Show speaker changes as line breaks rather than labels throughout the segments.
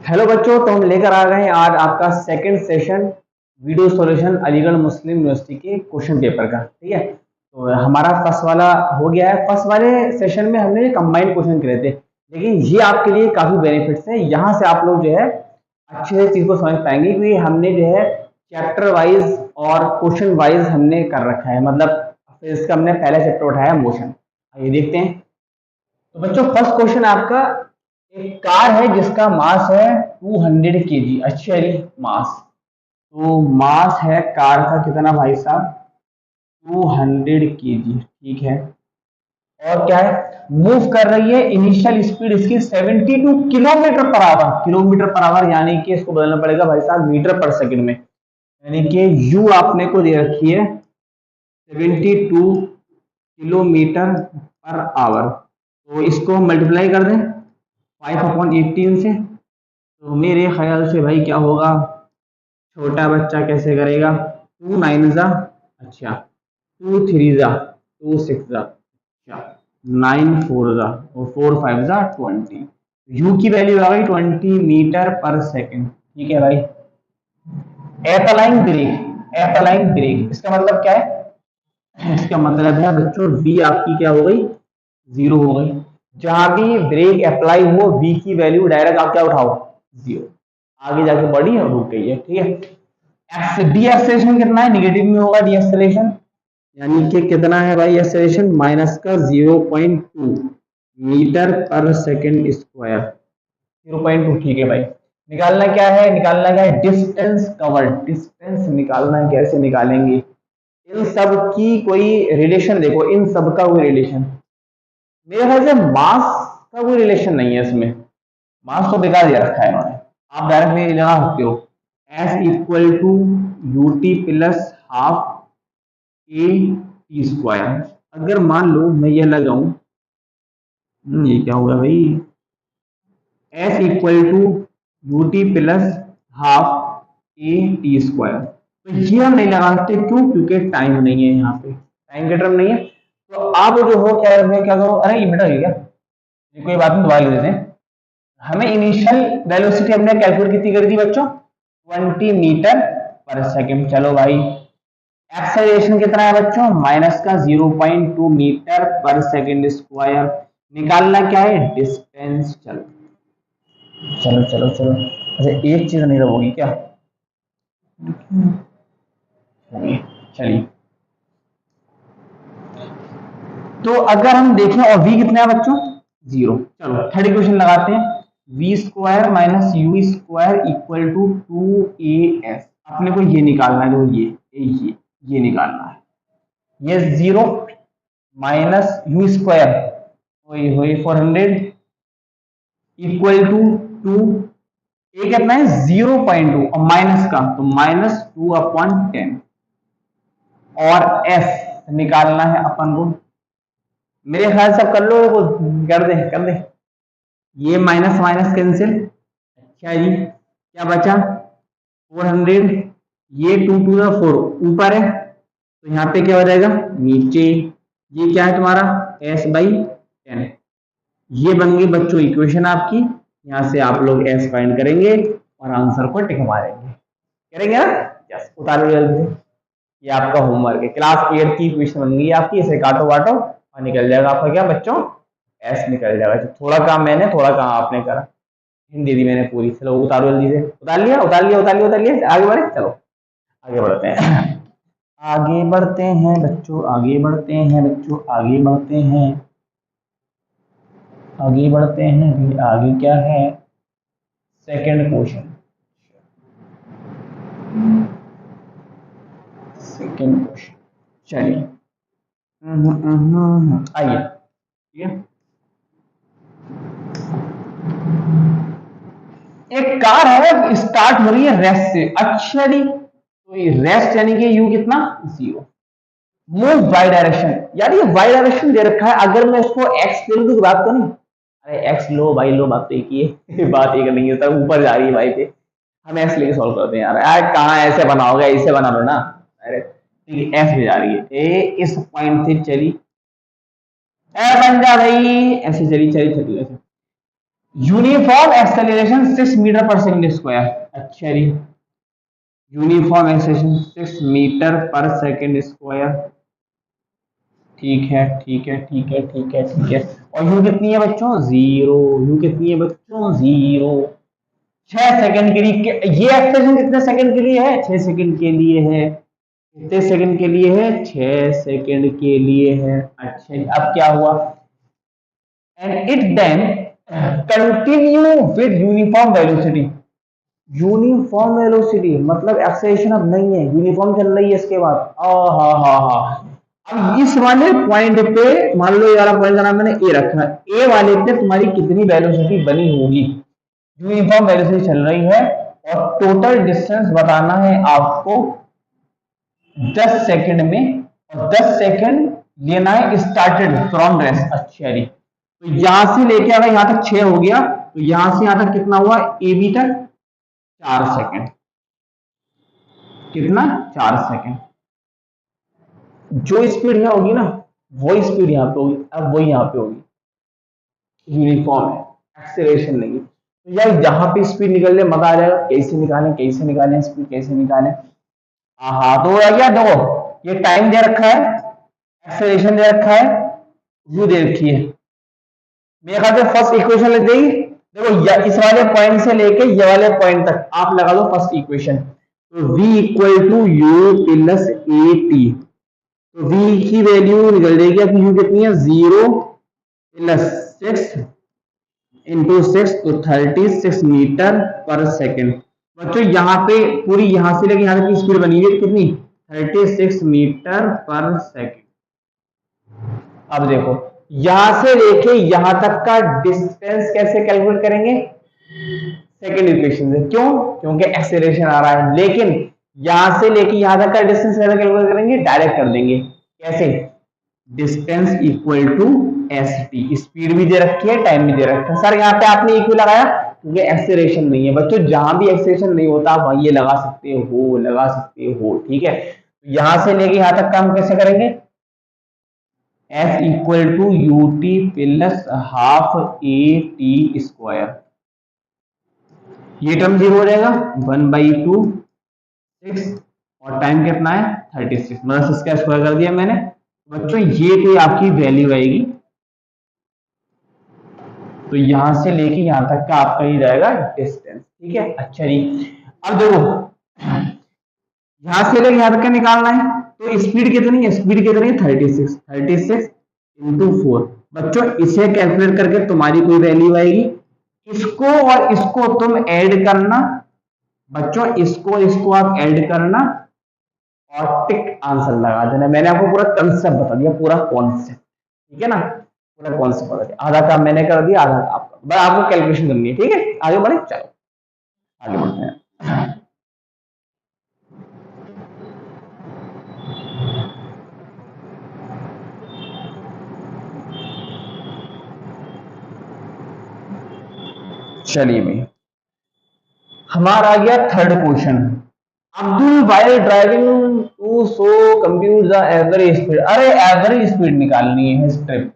Hello बच्चों, तो हम लेकर आ गए हैं आज आपका second session video solution Aligarh Muslim University के क्वेश्चन पेपर का। ठीक है, तो हमारा फर्स्ट वाला हो गया है। फर्स्ट वाले सेशन में हमने कंबाइंड क्वेश्चन करे थे, लेकिन ये आपके लिए काफी बेनिफिट्स है। यहाँ से आप लोग जो है अच्छे से चीज को समझ पाएंगे, क्योंकि हमने जो है चैप्टर वाइज और क्वेश्चन वाइज हमने कर रखा है। मतलब फिर इसका हमने पहला चैप्टर उठाया मोशन। आइए देखते हैं। तो बच्चों फर्स्ट क्वेश्चन आपका, एक कार है जिसका मास है 200 kg। अच्छा जी, मास, तो मास है कार का कितना भाई साहब? 200 kg। ठीक है, और क्या है? मूव कर रही है, इनिशियल स्पीड इसकी 72 kilometre per our. Kilometre per our यानी कि इसको बदलना पड़ेगा भाई साहब मीटर पर सेकंड में। यानी कि यू आपने को दे रखी है 72 किलोमीटर पर आवर। तो इसको हम मल्टीप्लाई कर दें 5/18 से, तो मेरे ख्याल से भाई क्या होगा? छोटा बच्चा कैसे करेगा? 2 9 जा, अच्छा 2 3 जा, 2 6 जा, अच्छा 9 4 जा, और 4 5 जा 20। यू की वैल्यू आ गई 20 मीटर पर सेकंड। ठीक है भाई। एपलाइन ब्रेक, एपलाइन ब्रेक इसका मतलब क्या है? इसका मतलब है बच्चों बी आपकी क्या हो गई? 0 हो गई। जहां भी ब्रेक अप्लाई हो वी की वैल्यू डायरेक्ट आप क्या उठाओ? 0। आगे जाके बॉडी रुक गई है। ठीक है, डी एक्सेलरेशन कितना है? निगेटिव में होगा डी एक्सेलरेशन, यानी कि कितना है भाई एक्सेलरेशन? माइनस का 0.2 मीटर पर सेकंड स्क्वायर। 0.2। ठीक है भाई। निकालना क्या है? निकालना क्या है? Distance cover. डिस्टेंस निकालना है, कैसे निकालेंगे? इन सब की कोई रिलेशन देखो, इन सब का कोई रिलेशन मेरे ख्याल से मास का कोई रिलेशन नहीं है इसमें। मास तो बेकार दिया रखा है इन्होंने, आप डायरेक्ट नहीं लगा सकते हो। S equal to u t plus half a t square. अगर मान लो मैं ये लगाऊं, ये क्या होगा भाई? S equal to u t plus half a t square. तो ये हम नहीं लगा सकते, क्यों? क्योंकि टाइम नहीं है, यहाँ पे टाइम का टर्म नहीं है। तो आप जो हो क्या करो, अरे ये बेटा है क्या? ये कोई बात नहीं, दोबारा ले लेते हैं। हमें इनिशियल वेलोसिटी हमने कैलकुलेट कितनी करी थी बच्चों? 20 मीटर पर सेकंड। चलो भाई, एक्सेलरेशन कितना है बच्चों? माइनस का 0.2 मीटर पर सेकंड स्क्वायर। निकालना क्या है? डिस्टेंस। चलो चलो चलो चलो, अच्छा एक चीज नहीं रहोगी क्या? चलिए चलिए, तो अगर हम देखें और v कितना है बच्चों? 0। चलो थर्ड इक्वेशन लगाते हैं। V square minus u square equal to 2as। अपने को ये निकालना है, जो ये निकालना है। ये 0 माइनस यू स्क्वायर वही वही 400 इक्वल टू 2, ए कितना है? 0.2, और माइनस का तो -2/10। और एफ निकालना है अपन को। मेरे ख्याल से कर लो, कर दे कर दे। ये माइनस माइनस कैंसिल। अच्छा जी, क्या बचा? 400। ये 2 2 4 ऊपर है, तो यहाँ पे क्या हो जाएगा? नीचे। ये क्या है तुम्हारा? s/10। ये बन गई बच्चों इक्वेशन आपकी। यहाँ से आप लोग s फाइंड करेंगे और आंसर को टिक मारेंगे। करेंगे ना? यस, उतारो जल्दी से। ये आपका होमवर्क है। क्लास 8 की इक्वेशन बन गई आपकी। इसे काटो वाटो और निकल जाएगा आपका क्या बच्चों? एस निकल जाएगा। तो थोड़ा काम मैंने, थोड़ा काम आपने करा। हिंदी दी मैंने पूरी। चलो उतारो जल्दी से। उतार लिया उतार लिया उतार लिया उतार लिया। आगे बढ़े, चलो आगे बढ़ते हैं। आगे बढ़ते हैं बच्चों, आगे बढ़ते हैं बच्चों, आगे बढ़ते हैं, आगे बढ़ते हैं। आगे क्या है? Second question, second question. चलिए आइए। ठीक है, एक कार है, स्टार्ट हो रही है रेस्ट से। अच्छा जी, तो ये रेस्ट यानी कि यू कितना? 0। मूव वाई डायरेक्शन, यार ये वाई डायरेक्शन दे रखा है। अगर मैं इसको एक्स ले लूं तो बात तो नहीं? अरे एक्स लो वाई लो, बात तो एक ही है। बात एक नहीं होता, ऊपर जा रही है वाई पे। हम एक्स लेके सॉल्व करते हैं यार। यार कहाँ ऐसे बनाओगे? ऐसे बना लो ना। अरे ठीक है, एस पे जा रही है। ए इस पॉइंट से चली, ए बन जा भाई, ऐसे चली चली चली ऐसे। यूनिफॉर्म एक्सेलरेशन 6 मीटर पर सेकंड स्क्वायर। अच्छा जी, यूनिफॉर्म एक्सेलरेशन 6 मीटर पर सेकंड स्क्वायर। ठीक है ठीक है ठीक है ठीक है ठीक है। और यू कितनी है बच्चों? जीरो। यू कितनी है बच्चों? जीरो। 6 सेकंड के लिए ये एक्सप्रेशन कितने सेकंड के लिए है? 6 सेकंड के लिए है। कितने सेकंड के लिए है? 6 सेकंड के लिए है। अच्छा जी, अब क्या हुआ? And it then continue with uniform velocity. Uniform velocity मतलब एक्सेलरेशन अब नहीं है, यूनिफॉर्म चल रही है इसके बाद। हाँ हाँ हाँ। अब इस वाले पॉइंट पे मान लो, ये वाला पॉइंट का नाम मैंने ए रखा है, ए वाले पे तुम्हारी कितनी वेलोसिटी बनी होगी? यूनिफॉर्म वेलोसिटी चल रही है और टोटल डिस्टेंस बताना है आपको 10 सेकंड में, और 10 सेकंड लेना है स्टार्टेड फ्रॉम रेस्ट। अच्छा जी, तो यहां से लेके अगर यहां तक 6 हो गया, तो यहां से यहां तक कितना हुआ? ए बी तक 4 सेकंड। कितना? 4 सेकंड। जो स्पीड यहाँ होगी ना, वही स्पीड यहाँ पे होगी। अब वही यहाँ पे होगी, यूनिफॉर्म है, एक्सेलरेशन नहीं है। तो यार यहाँ पे स्पीड निकल ले, मजा आ जाएगा। कैसे निकालें, कैसे निकालें स्पीड, कैसे निकालें? हाँ, तो हो गया। देखो, ये टाइम दे रखा है, एक्सेलरेशन दे रखा है, यू दे रखी है। मेरे ख्याल से फर्स्ट इक्वेशन लग जाएगी। देखो, इस वाले पॉइंट से लेके ये वाले पॉइंट तक आप लगा दो फर्स्ट इक्वेशन। तो v equal to u plus a t. तो v की वैल्यू निकल जाएगी अपनी, यू कितनी है? 0 + 6 इंटू 6, तो 36 मीटर पर सेकेंड। बच्चों यहाँ पे पूरी, यहां से लेके यहाँ तक की स्पीड बनी हुई है कितनी? 36 मीटर पर सेकेंड। अब देखो, यहां से लेके यहां तक का डिस्टेंस कैसे कैलकुलेट करेंगे? सेकेंड इक्वेशन से। क्यों? क्योंकि एक्सेलरेशन आ रहा है। लेकिन यहां से लेके यहां तक का डिस्टेंस कैसे कैलकुलेट करेंगे? डायरेक्ट कर देंगे। कैसे? Distance equal to s t. Speed भी दे रखी है, टाइम भी दे रखा है। सर यहाँ पे आपने इक्वल लगाया क्योंकि एक्सेलरेशन नहीं है। बच्चों जहां भी एक्सेलरेशन नहीं होता आप वहां ये लगा सकते हो, लगा सकते हो। ठीक है, तो यहां से लेके यहां तक काम कैसे करेंगे? F equal to u t plus half a t square. ये टर्म 0 हो जाएगा, 1/2 6, और टाइम कितना है? 36, मतलब 6 का स्क्वायर कर दिया मैंने। बच्चों ये कोई आपकी वैल्यू आएगी, तो यहां से लेके यहां तक का आपका ही जाएगा डिस्टेंस। ठीक है, अच्छा जी। अब देखो, यहां से लेके यहां तक का निकालना है, तो स्पीड कितनी है? स्पीड कितनी है? 36। 36 इंटू 4। बच्चों इसे कैलकुलेट करके तुम्हारी कोई वैल्यू आएगी, इसको और इसको तुम ऐड करना। बच्चों इसको इसको आप ऐड करना और टिक आंसर लगा देना। मैंने आपको पूरा कंसेप्ट बता दिया, पूरा कॉन्सेप्ट। ठीक है ना, पूरा कॉन्सेप्ट बता दिया। आधा काम मैंने कर दिया, आधा आपका, बस आपको कैलकुलेशन करनी है। ठीक है, आगे बढ़े, चलो आगे बढ़ते हैं। चलिए भाई, हमारा आ गया third question. Abdul while driving to so compute the average speed. अरे एवरेज स्पीड निकालनी है strip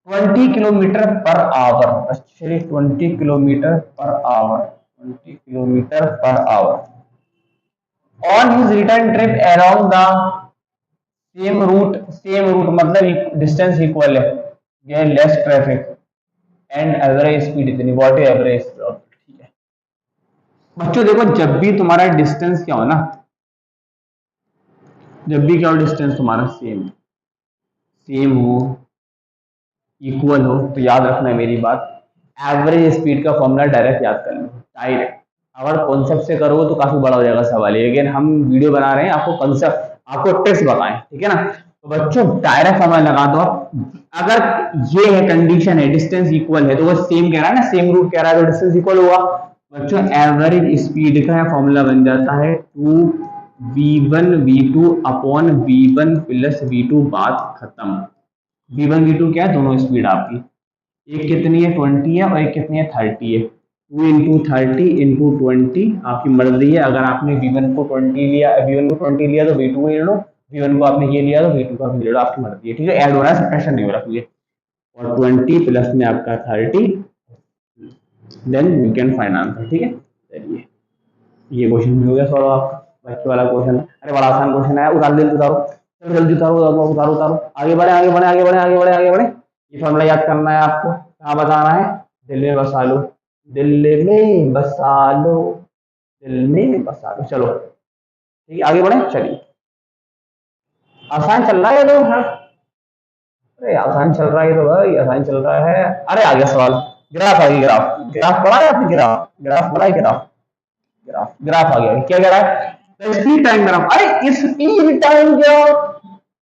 20 kilometre per hour. Actually 20 kilometre per hour, 20 kilometre per hour on his return trip around the same route. Same route मतलब distance equal है, ये less traffic and average speed इतनी। What is average? ठीक है बच्चों, देखो जब भी तुम्हारा डिस्टेंस क्या हो ना, जब भी क्या हो डिस्टेंस तुम्हारा सेम सेम हो, इक्वल हो, तो याद रखना है मेरी बात, एवरेज स्पीड का फॉर्मूला डायरेक्ट याद कर लो, डायरेक्ट। अगर कॉन्सेप्ट से करोगे तो काफी बड़ा हो जाएगा सवाल, लेकिन हम वीडियो बना रहे हैं आपको कॉन्सेप्ट, आपको ट्रिक्स बताएं। ठीक है ना, तो बच्चों डायरेक्ट फॉर्मूला लगा दो। अगर ये है कंडीशन है, डिस्टेंस इक्वल है, तो वो सेम कह रहा है ना, सेम रूट कह रहा है, तो डिस्टेंस इक्वल हुआ। बच्चों एवरेज स्पीड का फॉर्मूला बन जाता है 2v1v2 upon v1 plus v2। बात खत्म। v1 v2 क्या है? दोनों स्पीड आपकी, एक कितनी है? 20 है, और एक कितनी है? 30 है। 2 इंटू 30 इंटू 20 आपकी मर्जी है। अगर आपने v1 को 20 लिया, v1 को 20 लिया तो v2 को ले लो, v1 को आपने ये लिया तो v2 का भी ले लो, आपकी मर्जी है। ठीक है, ऐड हो रहा है, सब्ट्रैक्शन नहीं हो रहा है। और 20 प्लस में आपका 30 then we can find answer. ठीक है, चलिए ये क्वेश्चन भी हो गया सॉल्व आपका, बच्चे वाला क्वेश्चन है। अरे बड़ा आसान क्वेश्चन है, उतार जल्दी उतारो, चलो जल्दी उतारो उतारो उतारो उतारो, आगे बढ़े आगे बढ़े आगे बढ़े आगे बढ़े आगे बढ़े। ये फॉर्मूला याद करना है आपको, कहाँ बताना है, दिल में बसा लो, दिल में बसा लो, दिल में बसा लो। चलो ठीक है आगे बढ़े, चलिए आसान चल रहा है तो हाँ। अरे आसान चल रहा है तो भाई, आसान चल रहा है। अरे आ गया सवाल, ग्राफ आ गया, ग्राफ ग्राफ पढ़ा है आपने, ग्राफ ग्राफ पढ़ा है, ग्राफ ग्राफ ग्राफ आ गया। क्या कह रहा है, the speed time graph, अरे speed time graph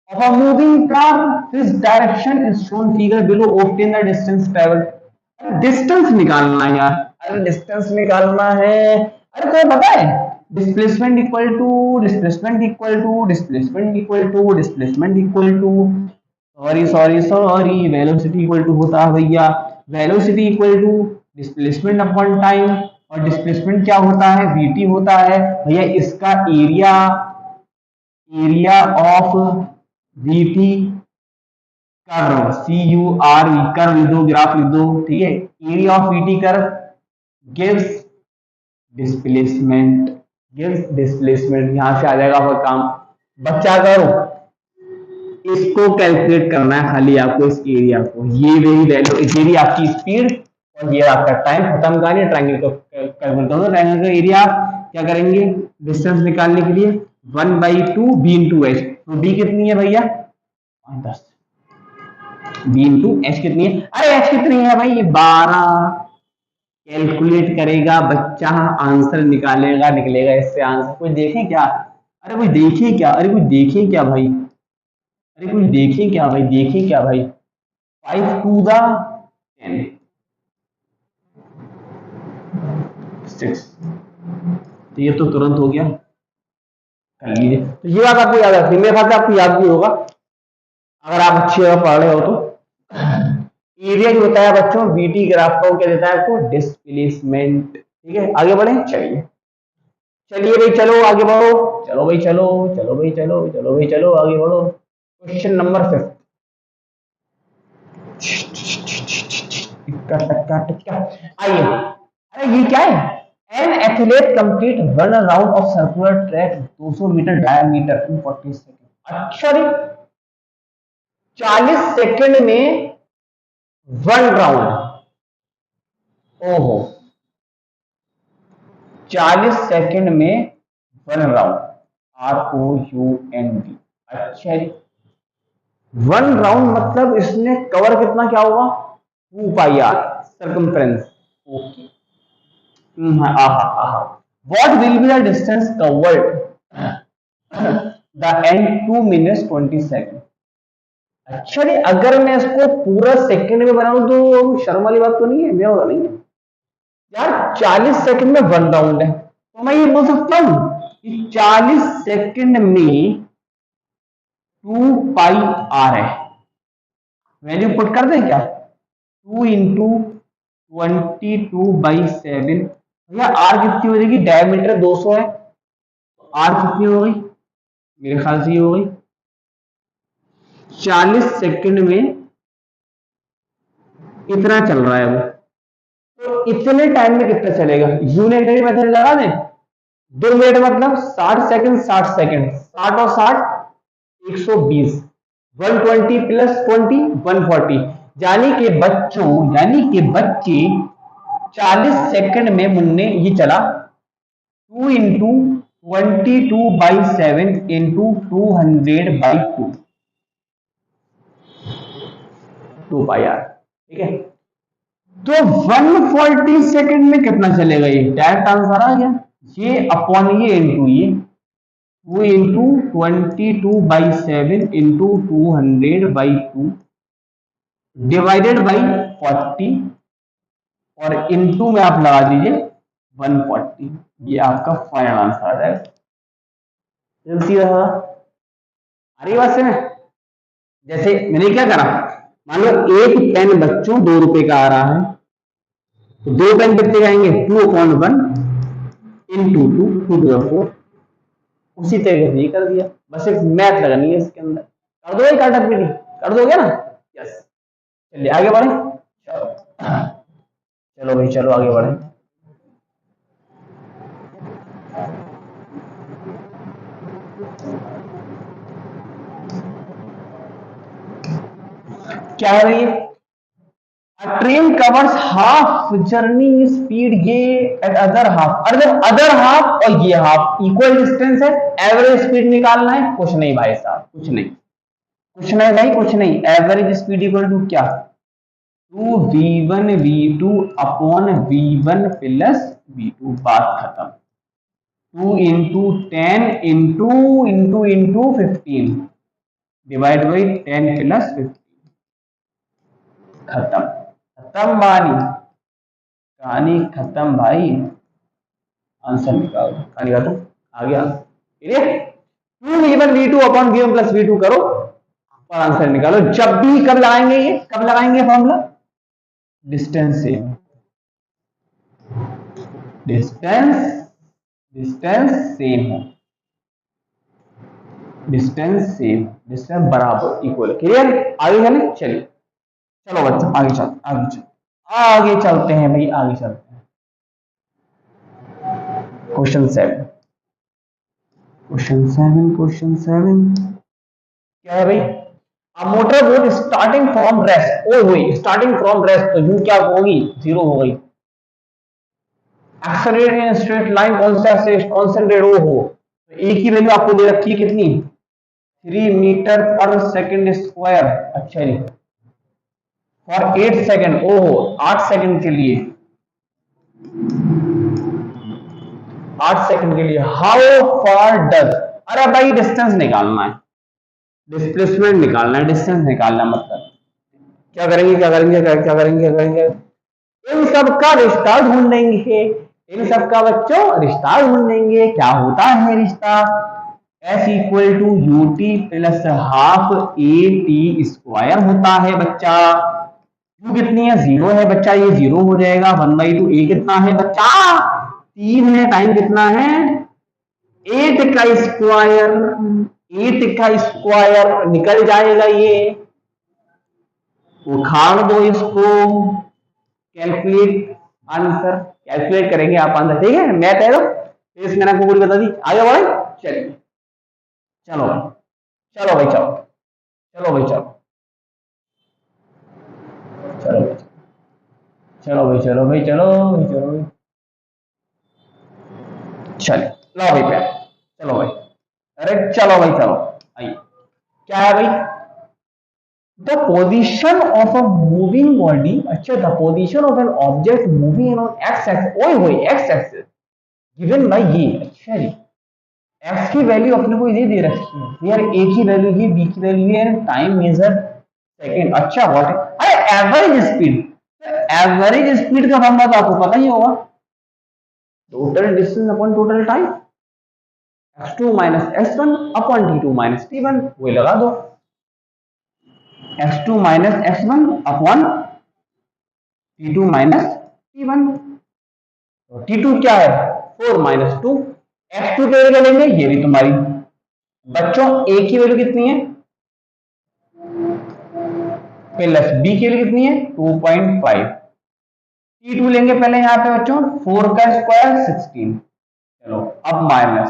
of a moving car, this direction is shown figure below, obtain the distance traveled। Distance निकालना है यार, अरे डिस्टेंस निकालना है। अरे कोई पता है, displacement equal to displacement equal to displacement equal to displacement equal to, sorry sorry sorry, velocity equal to होता है भैया, velocity equal to displacement upon time, और डिस्प्लेसमेंट क्या होता है, वीटी होता है भैया, इसका area, area of v t curve, c u r curve लिख दो, ग्राफ लिख दो। ठीक है, area of v t curve gives displacement, gives displacement, यहां से आ जाएगा आपका काम। बच्चा करो, इसको कैलकुलेट करना है खाली आपको, इस एरिया को, ये वही वैल्यू, ये आपकी स्पीड और ये आपका टाइम, खत्म करिए, ट्रायंगल को कैलकुलेट करो। ट्रायंगल का एरिया क्या करेंगे, डिस्टेंस निकालने के लिए 1/2 बी इंटू एच, तो डी कितनी है भैया 10, बी इंटू एच कितनी है, अरे एच कितनी है भाई 12, कैलकुलेट करेगा बच्चा, आंसर निकालेगा, निकलेगा इससे आंसर। कोई देखे क्या, अरे कोई देखे क्या, अरे कोई देखे क्या भाई, अरे कोई देखे क्या भाई, देखे क्या भाई, 5 to the 10 6, तो ये तो तुरंत हो गया, कर लीजिए। तो ये बात आपको याद रखनी, मेरे ख्याल से आपको याद भी होगा अगर आप अच्छी जगह पढ़ रहे हो तो। एरिया जो होता है बच्चों, बीटी ग्राफ का, क्या देता है आपको, डिस्प्लेसमेंट। ठीक है आगे बढ़े, चलिए चलिए भाई चलो आगे बढ़ो, चलो भाई चलो, चलो भाई चलो, चलो भाई चलो आगे बढ़ो। क्वेश्चन नंबर 5, आइए, अरे ये क्या है, an athlete complete one round of circular track 200 meter diameter in 40 second. अच्छा रे, 40 सेकंड में वन राउंड, ओहो 40 सेकंड में वन राउंड, ROUND। अच्छा जी, वन राउंड मतलब इसने कवर कितना क्या होगा, 2πr circumference. Okay, what will be the distance covered the end 2 minutes 20 seconds। अच्छा जी, अगर मैं इसको पूरा सेकंड में बनाऊं तो शर्म वाली बात तो नहीं है, मेरा होगा नहीं है यार, 40 सेकंड में वन राउंड है, तो मैं ये बोल सकता हूं कि 40 सेकंड में 2πr है, वैल्यू पुट कर दें क्या, 2 इंटू 22/7, भैया आर कितनी हो जाएगी, डायमीटर 200 है, तो आर कितनी हो गई, मेरे ख्याल से ये हो गई 40 सेकंड में इतना चल रहा है वो, तो इतने टाइम में कितना चलेगा, यूनिटरी मेथड लगा दें, 2 मिनट मतलब 60 सेकंड, 60 सेकंड, 60 और 60 120, 120 प्लस 20 140, यानी कि बच्चों, यानी कि बच्चे 40 सेकंड में मुन्ने ये चला 2 इंटू 22/7 इंटू 200/2, 2πr। ठीक है, तो 140 सेकंड में कितना चलेगा, ये डायरेक्ट आंसर आ गया, ये अपॉन ये इंटू ये, 2 इंटू 22/7 इंटू 200/2 डिवाइडेड बाई 40, और इंटू में आप लगा दीजिए 140, ये आपका फाइनल आंसर आ जाएगा। जल्दी रहा, अरे बात से जैसे मैंने क्या करा, मान लो एक पेन बच्चों 2 रुपए का आ रहा है, तो 2 पेन कितने जाएंगे, 2/1 इंटू 2 उसी तरीके से ये कर दिया, बस एक मैथ लगानी है इसके अंदर, कर दो काटा पीटी, कर दोगे ना, यस। चलिए आगे बढ़े, चलो भाई चलो आगे बढ़े। क्या है भाई? A train covers half journey speed ये at other half, other half और ये हाफ इक्वल डिस्टेंस है, एवरेज स्पीड निकालना है। कुछ नहीं भाई साहब, कुछ नहीं, कुछ नहीं भाई, कुछ नहीं। एवरेज स्पीड इक्वल टू क्या? 2v1 v2 upon v1 plus v2, बात खत्म। 2 into 10 into 15 divide by 10 plus 15, खत्म। खत्म कहानी खत्म भाई। आंसर निकालो, कहानी खत्म। आ गया? 2v1 v2 upon v1 plus v2 करो और आंसर निकालो। जब भी कब लगाएंगे, ये कब लगाएंगे formula? Distance same, distance same हो, डिस्टेंस बराबर इक्वल। क्लियर? आगे चले, चलिए चलो बच्चों आगे चलते हैं भाई, आगे चलते हैं। क्वेश्चन 7 क्या है भाई? A motor boat starting from rest, ओ हुई स्टार्टिंग फ्रॉम रेस्ट, तो यू क्या होगी? 0 हो गई। एक्सेलरेट इन स्ट्रेट लाइन, कौन सा रेट ओ हो, तो ए की वैल्यू आपको दे रखी है कितनी? 3 मीटर पर सेकंड स्क्वायर। अच्छा जी, फॉर 8 सेकंड, ओहो 8 सेकंड के लिए, 8 सेकंड के लिए। हाउ फार डज, अरे भाई डिस्टेंस निकालना है, डिस्प्लेसमेंट निकालना है, डिस्टेंस निकालना मतलब क्या करेंगे, इन सब का रिश्ता ढूंढेंगे, इन सब का बच्चों रिश्ता ढूंढेंगे। क्या होता है रिश्ता? S equal to u t plus half a t square होता है बच्चा। यू कितनी है? 0 है बच्चा, ये 0 हो जाएगा। 1/2 ए कितना है बच्चा? 3 है। टाइम कितना है? 8 का स्क्वायर, 8 का स्क्वायर निकल जाएगा ये, उखाड़ दो इसको, कैलकुलेट आंसर, कैलकुलेट करेंगे आप आंसर, ठीक है? मैथ है तो इसमें मैंने आपको पूरी बता दी। आगे बढ़े, चलिए चलो भाई चलो, चलो भाई चलो, चलो भाई चलिए लो भाई पे, चलो भाई, अरे चलो भाई चलो, आइए। क्या है भाई? The position of a moving body, अच्छा the position of an object moving on X axis, ओए होए एक्स एक्सिस गिवन बाय ये। अच्छा जी, एक्स की वैल्यू अपने को ये दे रखी है यार, ए की वैल्यू ये, बी की वैल्यू है, टाइम मेजर सेकंड। अच्छा व्हाट है? अरे एवरेज स्पीड, एवरेज स्पीड का फॉर्मूला तो आपको पता ही होगा, total distance upon total time, x2 minus x1 upon t2 minus t1, वही लगा दो, x2 minus x1 upon t2 minus t1। तो t2 क्या है? 4 माइनस 2, x2 की वैल्यू लेंगे, ये भी तुम्हारी बच्चों, a की वैल्यू कितनी है प्लस b की वैल्यू कितनी है 2.5, t2 लेंगे पहले यहाँ पे बच्चों, 4 का स्क्वायर 16, चलो अब माइनस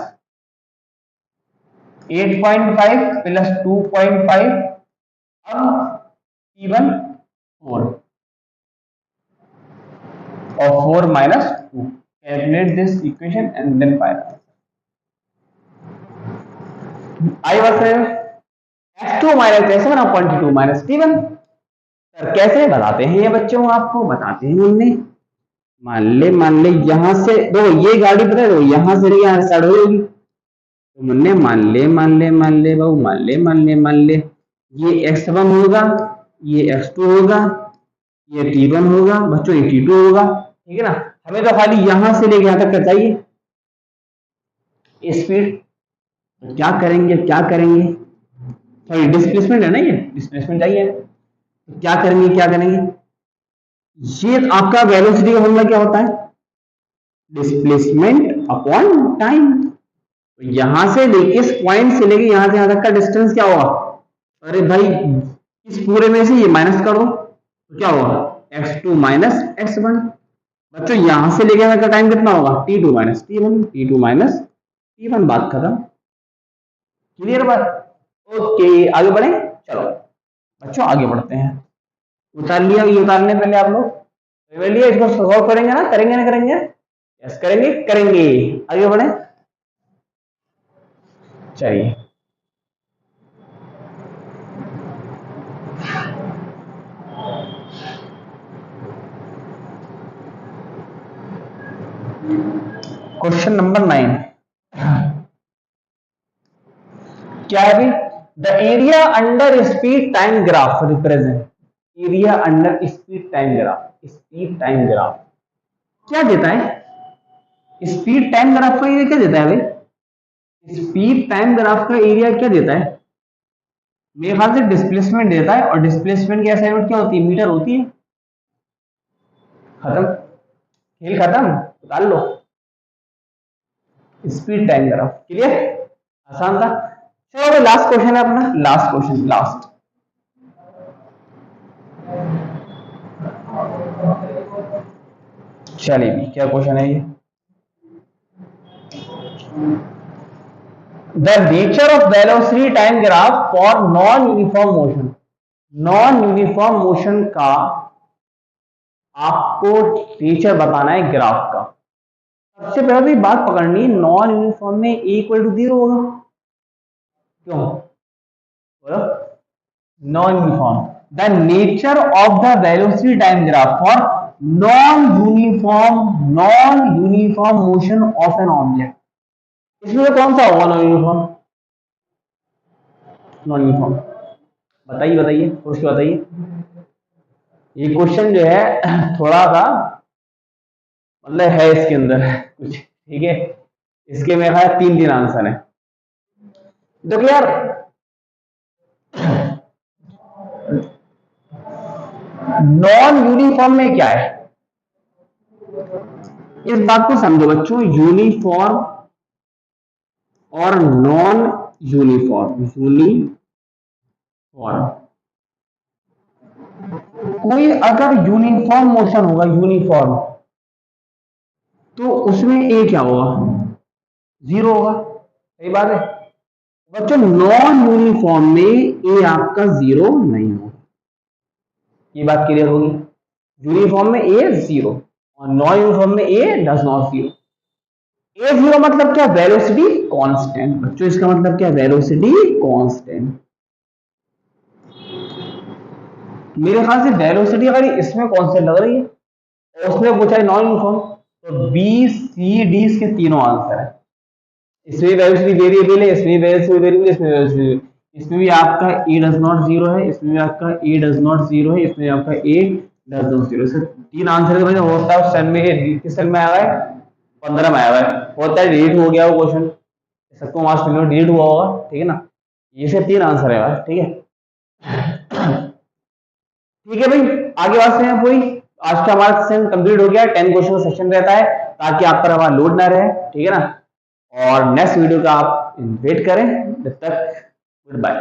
8.5 प्लस 2.5, अब t1 4 और 4 minus 2, calculate this equation and then find I verse x2 minus x1 upon t2 minus t1। Sir कैसे बताते हैं ये बच्चों, आपको बताते हैं हमने। मान ले यहाँ से दो, ये गाड़ी पता है यहाँ से यहाँ स्टार्ट हो जाएगी, तो मुन्ने मान ले बाबू, मान ले ये x1 होगा, ये x2 होगा, ये t1 होगा बच्चों, ये t2 होगा, ठीक है ना? हमें तो खाली यहां से लेके यहां तक का चाहिए स्पीड, तो क्या करेंगे, सॉरी डिस्प्लेसमेंट है ना, ये डिस्प्लेसमेंट चाहिए, तो क्या करेंगे, ये आपका वेलोसिटी का फॉर्मूला क्या होता है? Displacement upon time. तो यहां से लेके इस पॉइंट से लेके यहां से यहां तक का डिस्टेंस क्या होगा? अरे भाई इस पूरे में से ये माइनस कर दो, तो क्या होगा? x2 माइनस x1, बच्चों यहां से लेके का टाइम कितना होगा, t2 minus t1, t2 minus t1, बात खत्म। क्लियर बात? ओके, आगे बढ़े। चलो बच्चों आगे बढ़ते हैं। उतार लिया, ये उतारने पहले आप लोग लिया, इसको सॉल्व करेंगे ना, करेंगे ना करेंगे? यस करेंगे, करेंगे। आगे बढ़े, चलिए। क्वेश्चन नंबर 9 क्या है भाई? The area under speed time graph represent, area under speed time graph, speed time graph क्या देता है? स्पीड टाइम ग्राफ का एरिया क्या देता है भाई? स्पीड टाइम ग्राफ का एरिया क्या देता है? मेरे ख्याल से डिस्प्लेसमेंट देता है, और डिस्प्लेसमेंट की असाइनमेंट क्या होती है? मीटर होती है। खत्म, खेल खत्म, निकाल लो। Speed time graph, clear? आसान था। चलो लास्ट क्वेश्चन है अपना, लास्ट क्वेश्चन, लास्ट। चलिए भी, क्या क्वेश्चन है ये? The nature of velocity time graph for non uniform motion, non uniform motion का आपको नेचर बताना है ग्राफ का। सबसे पहले तो बात पकड़नी, नॉन यूनिफॉर्म में ए इक्वल टू 0 होगा। क्यों बोलो? Non uniform, the nature of the velocity time graph for non uniform motion of an object, इसमें तो कौन सा होगा नॉन यूनिफॉर्म? नॉन यूनिफॉर्म, बताइए बताइए, सोच के बताइए। ये क्वेश्चन जो है थोड़ा सा मतलब है इसके अंदर कुछ, ठीक है? इसके मेरे ख्याल 3 आंसर है। देखो यार, नॉन यूनिफॉर्म में क्या है, इस बात को समझो बच्चों। यूनिफॉर्म और नॉन यूनिफॉर्म, यूनिफॉर्म, कोई अगर यूनिफॉर्म मोशन होगा, यूनिफॉर्म, तो उसमें ए क्या होगा? 0 होगा। सही बात है बच्चों। नॉन यूनिफॉर्म में ए आपका 0 नहीं होगा, ये बात क्लियर होगी। यूनिफॉर्म में ए 0 और नॉन यूनिफॉर्म में ए डज नॉट 0। ए 0 मतलब क्या? Velocity constant. बच्चों इसका मतलब क्या? Velocity constant. मेरे ख्याल से वेलोसिटी अगर इसमें कांस्टेंट लग रही है, उसमें पूछा है नॉन यूनिफॉर्म, तो बी सी डी इसके तीनों आंसर है। इसमें वेलोसिटी वेरिएबल है, इसमें वेलोसिटी वेरिएबल, इसमें वेलोसिटी, इसमें भी आपका ए डज नॉट 0 है, इसमें भी आपका ए डज नॉट 0 है, इसमें आपका ए डज नॉट 0। इससे 3 आंसर है। भाई होता है सन में, किस सन में आया है? 15 में आया है। होता है डिलीट हो गया वो क्वेश्चन, सबको मार्क्स मिले, डिलीट हुआ होगा, ठीक है ना? ये से 3 आंसर है भाई, ठीक है? ठीक है भाई, आगे बात हैं पूरी। आज का हमारा सेशन कंप्लीट हो गया। 10 क्वेश्चन का सेशन रहता है, ताकि आप पर हमारा लोड ना रहे, ठीक है ना? और नेक्स्ट वीडियो का आप वेट करें। जब तक गुड बाय।